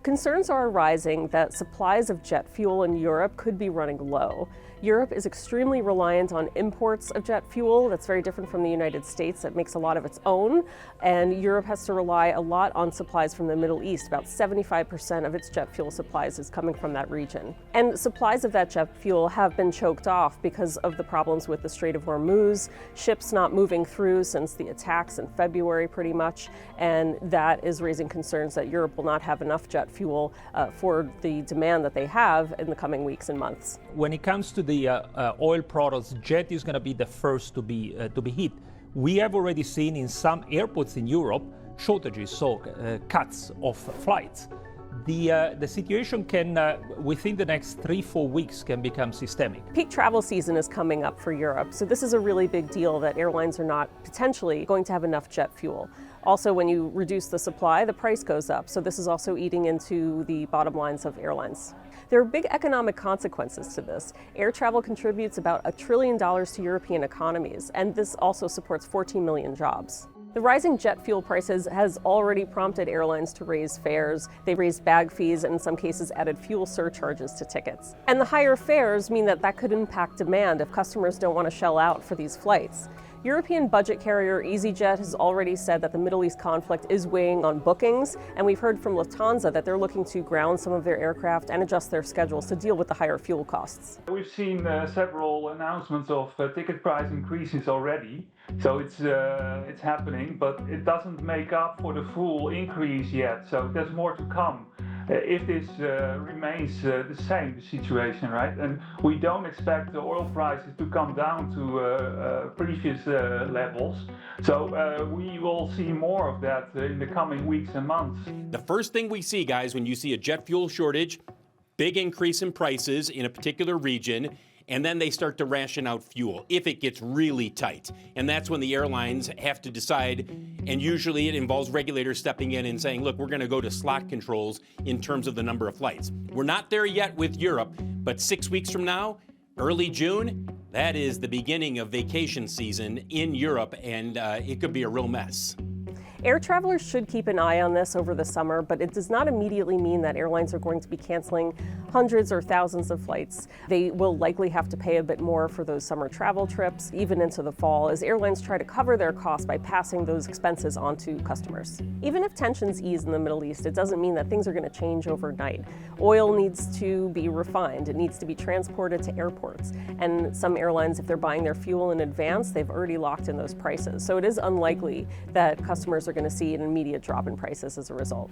Concerns are rising that supplies of jet fuel in Europe could be running low. Europe is extremely reliant on imports of jet fuel. That's very different from the United States that makes a lot of its own. And Europe has to rely a lot on supplies from the Middle East. About 75% of its jet fuel supplies is coming from that region. And supplies of that jet fuel have been choked off because of the problems with the Strait of Hormuz, ships not moving through since the attacks in February pretty much. And that is raising concerns that Europe will not have enough jet fuel for the demand that they have in the coming weeks and months. When it comes to the oil products, jet is going to be the first to be hit. We have already seen in some airports in Europe shortages, so cuts of flights. The situation can, within the next 3-4 weeks, can become systemic. Peak travel season is coming up for Europe, so this is a really big deal that airlines are not potentially going to have enough jet fuel. Also, when you reduce the supply, the price goes up, so this is also eating into the bottom lines of airlines. There are big economic consequences to this. Air travel contributes about $1 trillion to European economies, and this also supports 14 million jobs. The rising jet fuel prices has already prompted airlines to raise fares. They raised bag fees and in some cases added fuel surcharges to tickets. And the higher fares mean that could impact demand if customers don't want to shell out for these flights. European budget carrier EasyJet has already said that the Middle East conflict is weighing on bookings, and we've heard from Lufthansa that they're looking to ground some of their aircraft and adjust their schedules to deal with the higher fuel costs. We've seen several announcements of ticket price increases already, so it's happening, but it doesn't make up for the full increase yet, so there's more to come. If this remains the same, the situation, right? And we don't expect the oil prices to come down to previous levels. So we will see more of that in the coming weeks and months. The first thing we see, guys, when you see a jet fuel shortage, big increase in prices in a particular region, and then they start to ration out fuel if it gets really tight. And that's when the airlines have to decide, and usually it involves regulators stepping in and saying, look, we're going to go to slot controls in terms of the number of flights. We're not there yet with Europe, but 6 weeks from now, early June, that is the beginning of vacation season in Europe, and it could be a real mess. Air travelers should keep an eye on this over the summer, but it does not immediately mean that airlines are going to be canceling hundreds or thousands of flights. They will likely have to pay a bit more for those summer travel trips, even into the fall, as airlines try to cover their costs by passing those expenses on to customers. Even if tensions ease in the Middle East, it doesn't mean that things are going to change overnight. Oil needs to be refined. It needs to be transported to airports. And some airlines, if they're buying their fuel in advance, they've already locked in those prices. So it is unlikely that customers are going to see an immediate drop in prices as a result.